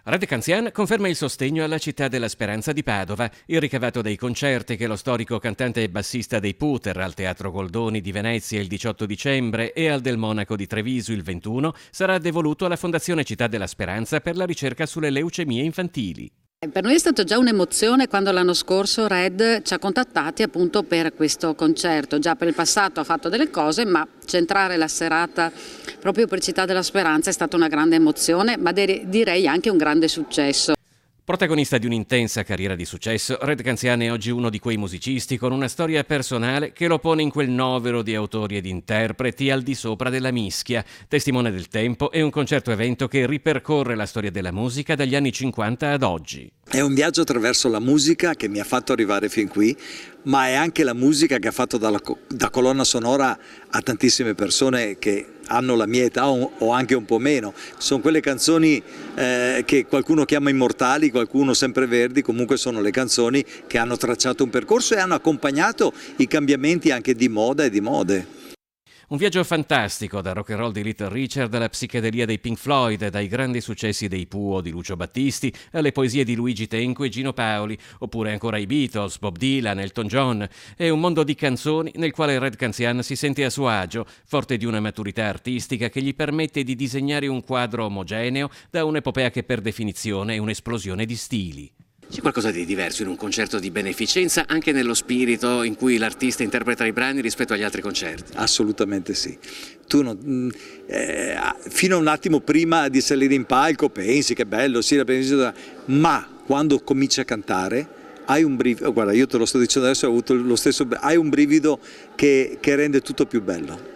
Red Canzian conferma il sostegno alla città della Speranza di Padova. Il ricavato dei concerti che lo storico cantante e bassista dei Puter al Teatro Goldoni di Venezia il 18 dicembre e al Del Monaco di Treviso il 21 sarà devoluto alla Fondazione Città della Speranza per la ricerca sulle leucemie infantili. Per noi è stata già un'emozione quando l'anno scorso Red ci ha contattati appunto per questo concerto. Già per il passato ha fatto delle cose, ma centrare la serata proprio per Città della Speranza è stata una grande emozione, ma direi anche un grande successo. Protagonista di un'intensa carriera di successo, Red Canzian è oggi uno di quei musicisti con una storia personale che lo pone in quel novero di autori ed interpreti al di sopra della mischia. Testimone del tempo, è un concerto evento che ripercorre la storia della musica dagli anni 50 ad oggi. È un viaggio attraverso la musica che mi ha fatto arrivare fin qui, ma è anche la musica che ha fatto da colonna sonora a tantissime persone che hanno la mia età o anche un po' meno. Sono quelle canzoni che qualcuno chiama immortali, qualcuno sempreverdi, comunque sono le canzoni che hanno tracciato un percorso e hanno accompagnato i cambiamenti anche di moda e di mode. Un viaggio fantastico dal rock and roll di Little Richard alla psichedelia dei Pink Floyd, dai grandi successi dei Pooh di Lucio Battisti alle poesie di Luigi Tenco e Gino Paoli, oppure ancora i Beatles, Bob Dylan, Elton John. È un mondo di canzoni nel quale Red Canzian si sente a suo agio, forte di una maturità artistica che gli permette di disegnare un quadro omogeneo da un'epopea che per definizione è un'esplosione di stili. C'è qualcosa di diverso in un concerto di beneficenza, anche nello spirito in cui l'artista interpreta i brani rispetto agli altri concerti? Assolutamente sì. Fino a un attimo prima di salire in palco pensi che bello, sì, ma quando cominci a cantare hai un brivido, guarda, io te lo sto dicendo adesso, ho avuto lo stesso, hai un brivido che rende tutto più bello.